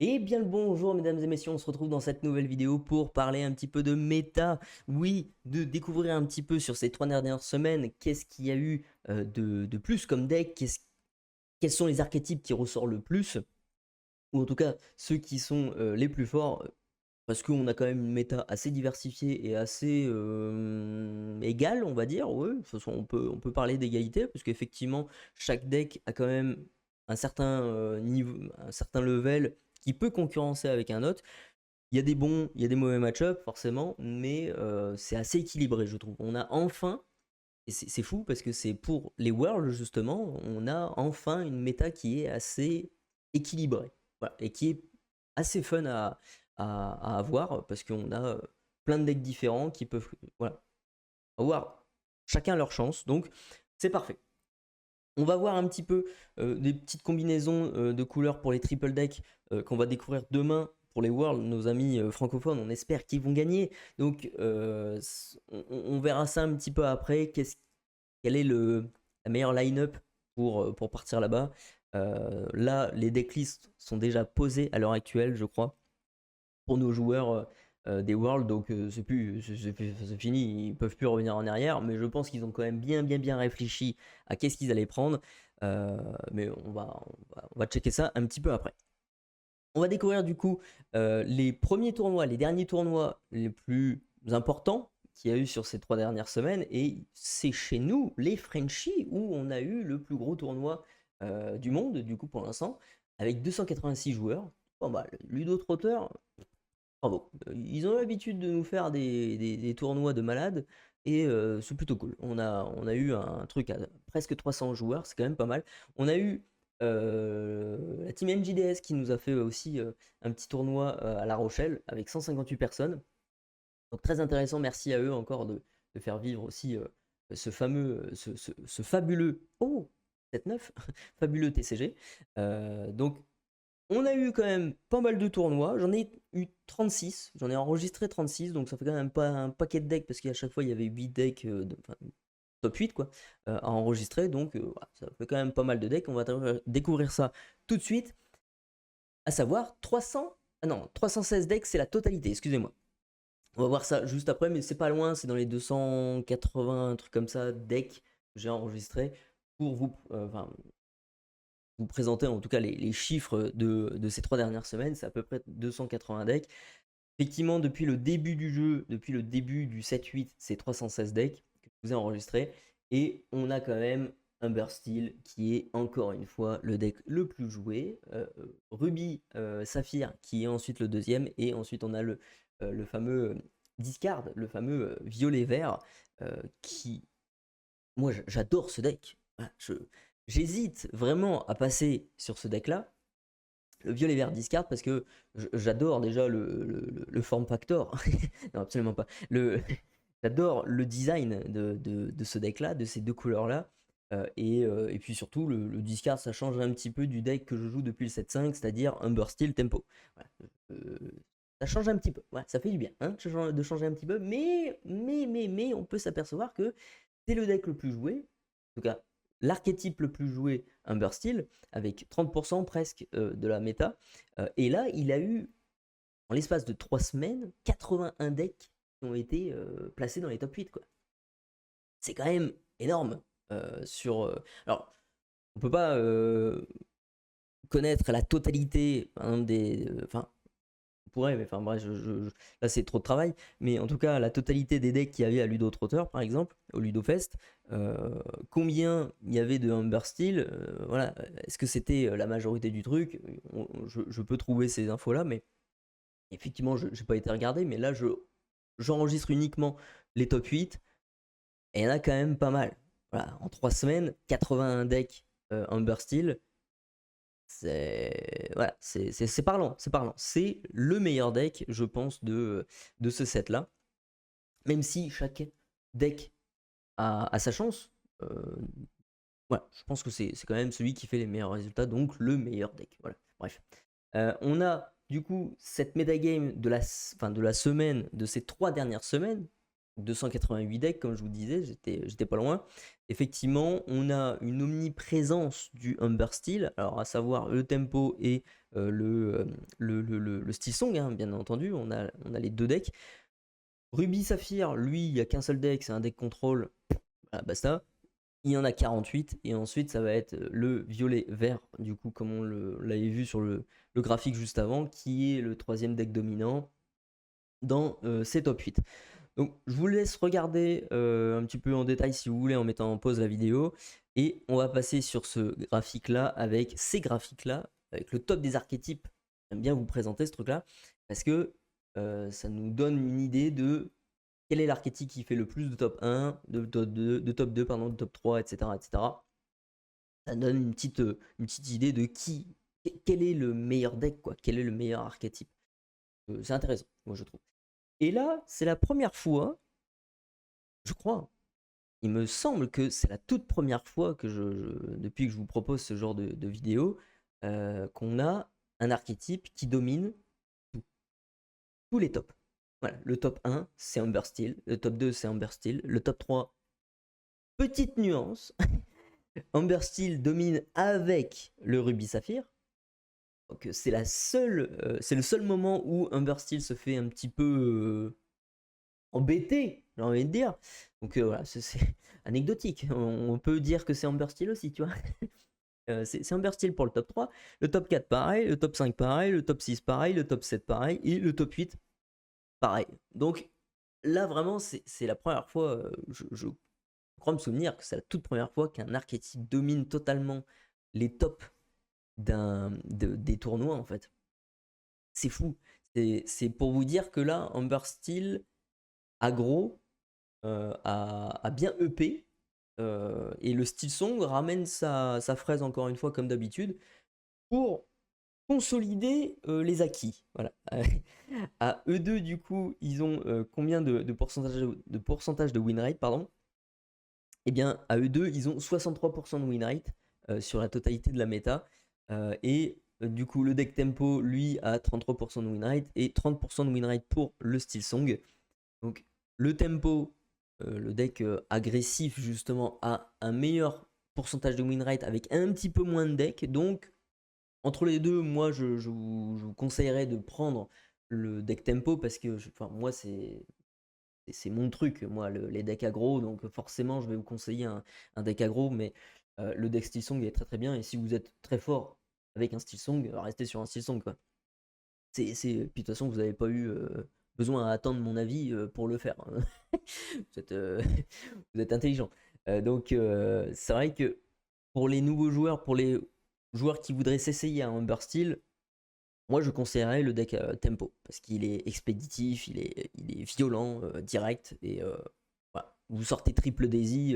Et bien le bonjour mesdames et messieurs, on se retrouve dans cette nouvelle vidéo pour parler un petit peu de méta. Oui, de découvrir un petit peu sur ces 3 dernières semaines, qu'est-ce qu'il y a eu de plus comme deck, quels sont les archétypes qui ressortent le plus, ou en tout cas ceux qui sont les plus forts, parce qu'on a quand même une méta assez diversifiée et assez égale, on va dire. Ouais, de toute façon, on peut parler d'égalité, parce qu'effectivement, chaque deck a quand même un certain niveau, un certain level qui peut concurrencer avec un autre. Il y a des bons, il y a des mauvais match-up, forcément, mais c'est assez équilibré, je trouve. On a enfin, et c'est fou parce que c'est pour les Worlds, justement, on a enfin une méta qui est assez équilibrée. Voilà, et qui est assez fun à avoir parce qu'on a plein de decks différents qui peuvent voilà, avoir chacun leur chance. Donc, c'est parfait. On va voir un petit peu des petites combinaisons de couleurs pour les triple decks qu'on va découvrir demain pour les Worlds. Nos amis francophones, on espère qu'ils vont gagner. Donc, on verra ça un petit peu après. Quel est la meilleure line-up pour partir là-bas. Là, les decklists sont déjà posés à l'heure actuelle, je crois, pour nos joueurs des Worlds. Donc, c'est fini, ils peuvent plus revenir en arrière. Mais je pense qu'ils ont quand même bien réfléchi à qu'est-ce qu'ils allaient prendre. Mais on va checker ça un petit peu après. On va découvrir du coup les premiers tournois, les derniers tournois les plus importants qu'il y a eu sur ces 3 dernières semaines. Et c'est chez nous, les Frenchies, où on a eu le plus gros tournoi du monde, du coup, pour l'instant, avec 286 joueurs. Pas mal. Ludo Trotter, bravo. Ils ont l'habitude de nous faire des tournois de malades. Et c'est plutôt cool. On a eu un truc à presque 300 joueurs, c'est quand même pas mal. On a eu la team NJDS qui nous a fait aussi un petit tournoi à La Rochelle avec 158 personnes. Donc très intéressant, merci à eux encore de faire vivre aussi ce fameux, ce fabuleux, oh, 7-9, fabuleux TCG. Donc on a eu quand même pas mal de tournois, j'en ai eu 36, j'en ai enregistré 36, donc ça fait quand même pas un paquet de decks, parce qu'à chaque fois il y avait 8 decks, enfin, top 8 quoi, à enregistrer, donc voilà, ça fait quand même pas mal de decks. On va découvrir ça tout de suite, à savoir 300, ah non, 316 decks, c'est la totalité, excusez-moi. On va voir ça juste après, mais c'est pas loin, c'est dans les 280, un truc comme ça, decks que j'ai enregistré pour enfin, vous présenter en tout cas les chiffres de ces 3 dernières semaines. C'est à peu près 280 decks. Effectivement, depuis le début du jeu, depuis le début du 7-8, c'est 316 decks que je vous ai enregistrés. Et on a quand même un Burst Steel qui est encore une fois le deck le plus joué. Ruby Saphir qui est ensuite le deuxième. Et ensuite on a le fameux Discard, le fameux violet-vert qui... Moi j'adore ce deck. Voilà, j'hésite vraiment à passer sur ce deck-là, le violet-vert discard, parce que j'adore déjà le form factor. Non, absolument pas. J'adore le design de ce deck-là, de ces deux couleurs-là. Et puis surtout, le discard, ça change un petit peu du deck que je joue depuis le 7-5, c'est-à-dire Humber Steel Tempo. Voilà. Ça change un petit peu. Voilà, ça fait du bien hein, de changer un petit peu. Mais, on peut s'apercevoir que c'est le deck le plus joué. En tout cas, l'archétype le plus joué, Humber Steel, avec 30% presque de la méta. Et là, il a eu, en l'espace de 3 semaines, 81 decks qui ont été placés dans les top 8. Quoi. C'est quand même énorme. Alors, on peut pas connaître la totalité enfin, on pourrait, mais enfin bref, là c'est trop de travail. Mais en tout cas, la totalité des decks qu'il y avait à Ludo Trotter, par exemple, au Ludo Fest, combien il y avait de Humber Steel, voilà, est-ce que c'était la majorité du truc? Je peux trouver ces infos-là, mais effectivement, je n'ai pas été regardé, mais là, j'enregistre uniquement les top 8, et il y en a quand même pas mal. Voilà, en 3 semaines, 81 decks Humber Steel, voilà, c'est parlant, c'est parlant. C'est le meilleur deck, je pense, de ce set-là. Même si chaque deck a sa chance, voilà, je pense que c'est quand même celui qui fait les meilleurs résultats, donc le meilleur deck. Voilà, bref. On a du coup cette metagame de la semaine, de ces 3 dernières semaines, 288 decks, comme je vous disais, j'étais pas loin. Effectivement, on a une omniprésence du Humber Steel, alors à savoir le tempo et le Steel Song, hein, bien entendu, on a les deux decks. Ruby Saphir, lui, il n'y a qu'un seul deck, c'est un deck contrôle, voilà, basta. Il y en a 48, et ensuite ça va être le violet vert, du coup, comme on l'avait vu sur le graphique juste avant, qui est le troisième deck dominant dans ces top 8. Donc je vous laisse regarder un petit peu en détail si vous voulez en mettant en pause la vidéo, et on va passer sur ce graphique là avec ces graphiques là, avec le top des archétypes. J'aime bien vous présenter ce truc là parce que ça nous donne une idée de quel est l'archétype qui fait le plus de top 1, de top 2, pardon, de top 3, etc., etc. Ça donne une petite idée de quel est le meilleur deck, quoi, quel est le meilleur archétype. C'est intéressant, moi je trouve. Et là, c'est la première fois, je crois, il me semble que c'est la toute première fois que depuis que je vous propose ce genre de vidéo, qu'on a un archétype qui domine tout, tous les tops. Voilà, le top 1, c'est Humber Steel, le top 2, c'est Humber Steel, le top 3, petite nuance, Humber Steel domine avec le Ruby Saphir. Donc c'est le seul moment où Humber Steel se fait un petit peu embêté, j'ai envie de dire. Donc voilà, c'est anecdotique. On peut dire que c'est Humber Steel aussi, tu vois. C'est Humber Steel pour le top 3, le top 4 pareil, le top 5 pareil, le top 6 pareil, le top 7 pareil, et le top 8 pareil. Donc là vraiment c'est la première fois, je crois me souvenir que c'est la toute première fois qu'un archétype domine totalement les tops des tournois en fait. C'est fou. C'est pour vous dire que là, Humber Steel aggro a bien EP. Et le Steel Song ramène sa fraise encore une fois comme d'habitude pour consolider les acquis. Voilà. À eux deux, du coup, ils ont combien de pourcentage de win rate, pardon. Eh bien, à eux deux, ils ont 63% de win rate sur la totalité de la méta. Et du coup, le deck tempo, lui, a 33% de win rate et 30% de win rate pour le Steel Song. Donc, le tempo, le deck agressif, justement, a un meilleur pourcentage de win rate avec un petit peu moins de deck. Donc, entre les deux, moi, je vous conseillerais de prendre le deck tempo parce que moi, c'est mon truc, moi, les decks aggro. Donc, forcément, je vais vous conseiller un deck aggro. Mais le deck Steel Song est très très bien. Et si vous êtes très fort avec un Steel Song, restez sur un Steel Song, quoi. Puis de toute façon, vous n'avez pas eu besoin à attendre mon avis pour le faire, hein. vous, êtes, vous êtes intelligent. Donc, c'est vrai que pour les nouveaux joueurs, pour les joueurs qui voudraient s'essayer à Humber Steel, moi je conseillerais le deck Tempo parce qu'il est expéditif, il est violent, direct. Et voilà. Vous sortez triple Daisy,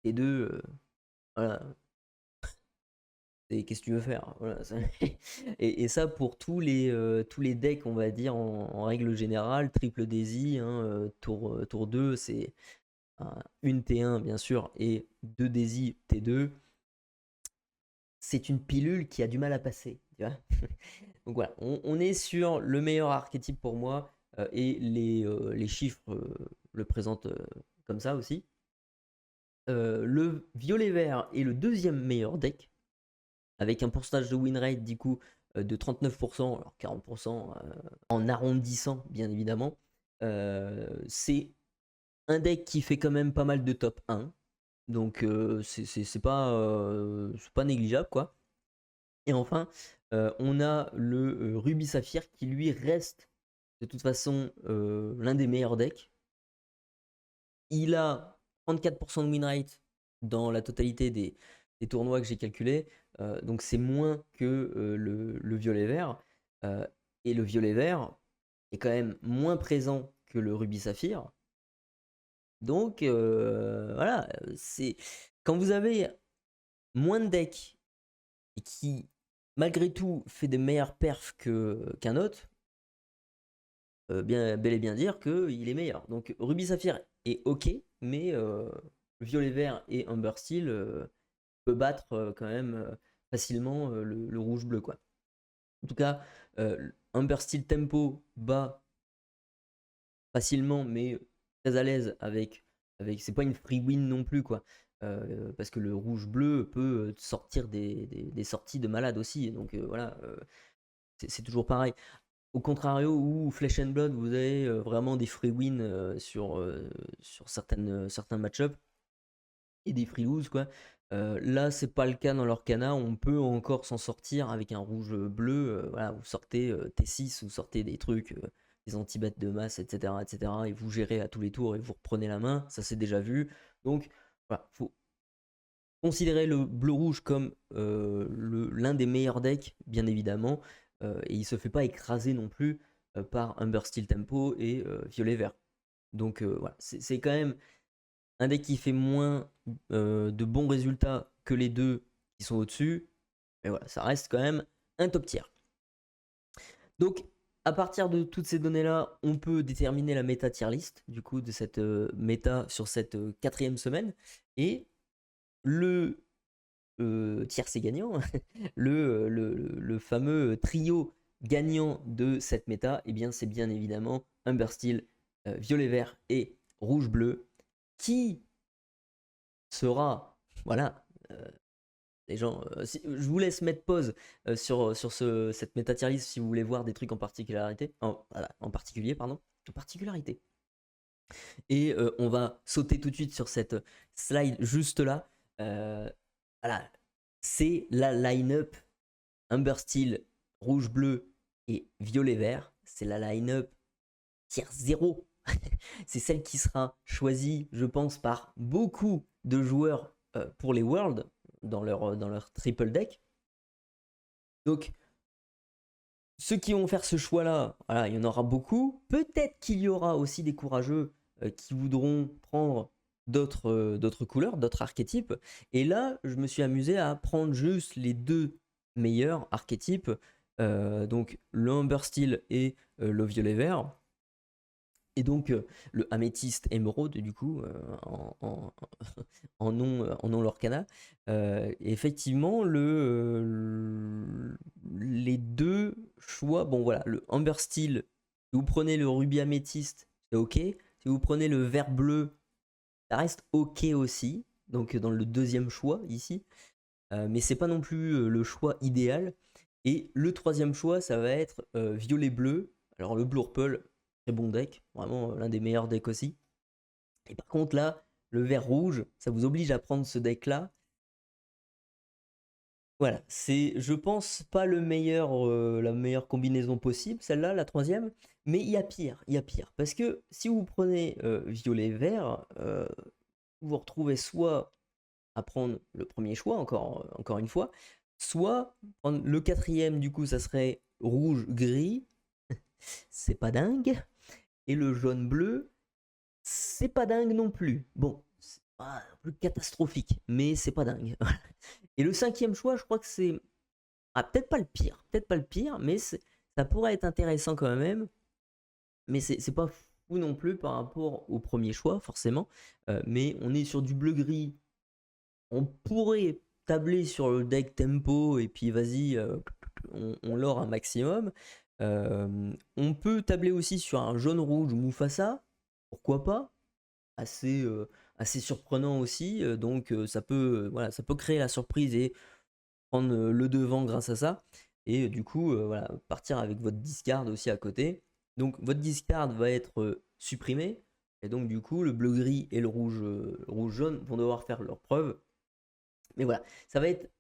T2, voilà. Et qu'est-ce que tu veux faire, voilà, et ça pour tous les decks, on va dire, en règle générale, triple Daisy, hein, tour 2, c'est une T1 bien sûr, et 2 Daisy T2, c'est une pilule qui a du mal à passer, tu vois. Donc voilà, on est sur le meilleur archétype pour moi, et les chiffres le présentent comme ça aussi. Le violet-vert est le deuxième meilleur deck, avec un pourcentage de win rate du coup de 39%, alors 40% en arrondissant bien évidemment. C'est un deck qui fait quand même pas mal de top 1, donc c'est pas négligeable, quoi. Et enfin, on a le Ruby Saphir qui lui reste de toute façon l'un des meilleurs decks. Il a 34% de win rate dans la totalité des tournois que j'ai calculés. Donc c'est moins que le violet vert. Et le violet vert est quand même moins présent que le rubis saphir. Donc voilà, c'est quand vous avez moins de decks et qui malgré tout fait de meilleures perfs qu'un autre, bel et bien dire qu'il est meilleur. Donc Ruby Saphir est ok, mais Violet Vert et Amber Steel peut battre quand même facilement le rouge bleu, quoi. En tout cas, Amber Steel Tempo bat facilement, mais très à l'aise c'est pas une free win non plus, quoi. Parce que le rouge-bleu peut sortir des sorties de malade aussi. Donc voilà, c'est toujours pareil. Au contrario, où Flesh and Blood, vous avez vraiment des free wins sur certains match-ups et des free lose, quoi. Là, c'est pas le cas dans l'Orcana. On peut encore s'en sortir avec un rouge-bleu. Voilà, vous sortez T6, vous sortez des trucs, des anti-bêtes de masse, etc., etc. Et vous gérez à tous les tours et vous reprenez la main. Ça, c'est déjà vu. Donc, voilà, faut considérer le bleu-rouge comme l'un des meilleurs decks, bien évidemment. Et il se fait pas écraser non plus par Humber Steel Tempo et Violet-Vert. Donc voilà, c'est quand même un deck qui fait moins de bons résultats que les deux qui sont au-dessus. Mais voilà, ça reste quand même un top tier. Donc, à partir de toutes ces données-là, on peut déterminer la méta tier list, du coup, de cette méta sur cette 4e semaine. Et le tiercé gagnant, le fameux trio gagnant de cette méta, eh bien, c'est bien évidemment Humber Steel, Violet-Vert et Rouge-Bleu, qui sera, voilà, les gens, je vous laisse mettre pause sur cette méta tier list si vous voulez voir des trucs en particularité, en particulier, pardon, en particularité. Et on va sauter tout de suite sur cette slide juste là. Voilà, c'est la line-up Humber Steel, rouge-bleu et violet-vert. C'est la line-up tier 0. C'est celle qui sera choisie, je pense, par beaucoup de joueurs pour les Worlds dans leur triple deck. Donc, ceux qui vont faire ce choix-là, voilà, il y en aura beaucoup. Peut-être qu'il y aura aussi des courageux qui voudront prendre d'autres couleurs, d'autres archétypes. Et là, je me suis amusé à prendre juste les deux meilleurs archétypes, donc le Humber Steel et le violet-vert. Et donc le améthyste émeraude, du coup, en non Lorcana. Effectivement, les deux choix, bon voilà, le Humber Steel, si vous prenez le rubis améthyste, c'est ok. Si vous prenez le vert bleu, ça reste ok aussi. Donc dans le deuxième choix ici. Mais c'est pas non plus le choix idéal. Et le troisième choix, ça va être violet-bleu. Alors le blue purple, très bon deck, vraiment l'un des meilleurs decks aussi. Et par contre là, le vert rouge, ça vous oblige à prendre ce deck là. Voilà, c'est, je pense, pas la meilleure combinaison possible, celle-là, la troisième. Mais il y a pire, il y a pire. Parce que si vous prenez violet-vert, vous vous retrouvez soit à prendre le premier choix, encore une fois, soit prendre le quatrième, du coup, ça serait rouge-gris, c'est pas dingue, et le jaune-bleu, c'est pas dingue non plus. Bon, c'est pas plus catastrophique, mais c'est pas dingue. Et le cinquième choix, je crois que c'est peut-être pas le pire, mais ça pourrait être intéressant quand même, mais c'est pas fou non plus par rapport au premier choix, forcément. Mais on est sur du bleu-gris. On pourrait tabler sur le deck tempo et puis vas-y, on lore un maximum. On peut tabler aussi sur un jaune-rouge Mufasa, pourquoi pas, assez surprenant aussi, donc voilà, ça peut créer la surprise et prendre le devant grâce à ça. Et du coup, voilà, partir avec votre discard aussi à côté. Donc votre discard va être supprimé, et donc du coup, le bleu-gris et le rouge-jaune vont devoir faire leur preuve. Mais voilà, ça va être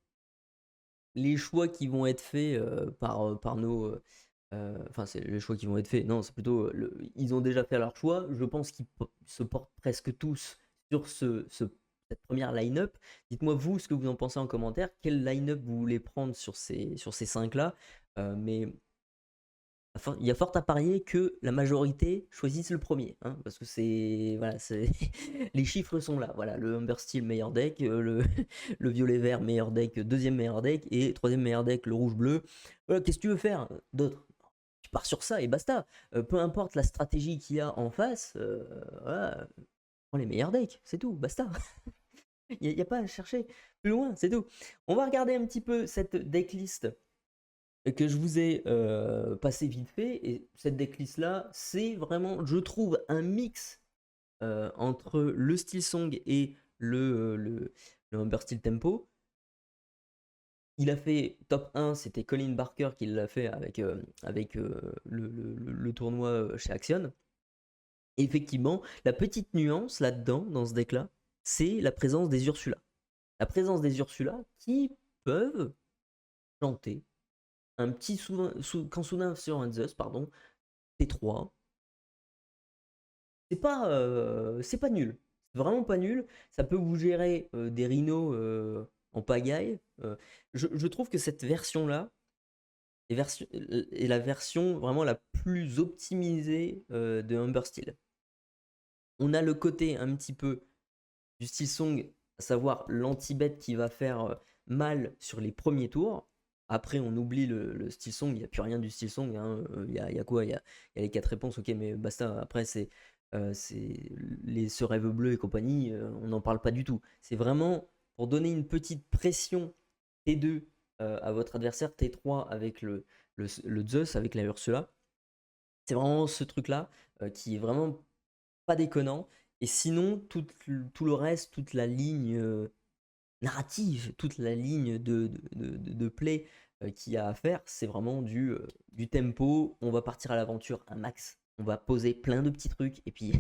les choix qui vont être faits par nos. Enfin, c'est les choix qui vont être faits. Non, c'est plutôt. Ils ont déjà fait leur choix. Je pense qu'ils se portent presque tous sur cette première line-up. Dites-moi, vous, ce que vous en pensez en commentaire. Quelle line-up vous voulez prendre sur ces 5-là. Mais il y a fort à parier que la majorité choisisse le premier, hein, parce que voilà, les chiffres sont là. Voilà, le Humber Steel meilleur deck, le violet vert meilleur deck, deuxième meilleur deck et troisième meilleur deck le rouge bleu. Voilà, qu'est-ce que tu veux faire d'autre? Tu pars sur ça et basta. Peu importe la stratégie qu'il y a en face, voilà, prends les meilleurs decks, c'est tout, basta. Il n'y a pas à chercher plus loin, c'est tout. On va regarder un petit peu cette decklist que je vous ai passé vite fait. Et cette decklist là, c'est vraiment, je trouve, un mix entre le Steel Song et le Humber Steel Tempo. Il a fait top 1, c'était Colin Barker qui l'a fait avec le tournoi chez Axion. Et effectivement, la petite nuance là-dedans, dans ce deck-là, c'est la présence des Ursula. La présence des Ursula qui peuvent planter un petit Kansuna sur un Zeus, pardon, T3. C'est pas nul. C'est vraiment pas nul. Ça peut vous gérer des rhinos en pagaille. Je trouve que cette version-là est la version vraiment la plus optimisée de Humber Steel. On a le côté un petit peu du Steel Song, à savoir l'anti-bet qui va faire mal sur les premiers tours. Après, on oublie le Steel Song, il n'y a plus rien du Steel Song. Hein. Il y a quoi? Il y a les 4 réponses, ok, mais basta. Après, c'est ce rêve bleu et compagnie, on n'en parle pas du tout. C'est vraiment pour donner une petite pression T2 à votre adversaire, T3 avec le Zeus, avec la Ursula. C'est vraiment ce truc-là qui est vraiment pas déconnant. Et sinon, tout le reste, toute la ligne narrative, toute la ligne de play qu'il y a à faire, c'est vraiment du tempo. On va partir à l'aventure un max. On va poser plein de petits trucs et puis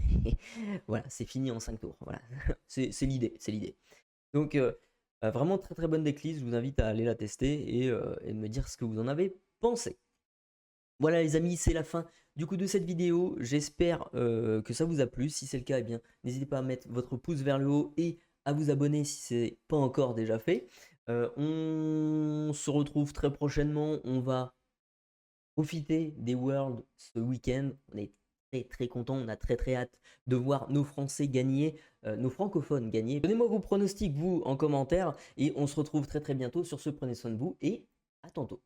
voilà, c'est fini en 5 tours. Voilà, c'est l'idée, c'est l'idée. Donc vraiment très très bonne decklist. Je vous invite à aller la tester et me dire ce que vous en avez pensé. Voilà les amis, c'est la fin du coup de cette vidéo. J'espère que ça vous a plu. Si c'est le cas, eh bien n'hésitez pas à mettre votre pouce vers le haut et à vous abonner si ce n'est pas encore déjà fait. On se retrouve très prochainement. On va profiter des Worlds ce week-end. On est très très content. On a très très hâte de voir nos Français gagner, nos francophones gagner. Donnez-moi vos pronostics vous en commentaire et on se retrouve très très bientôt. Sur ce, prenez soin de vous et à tantôt.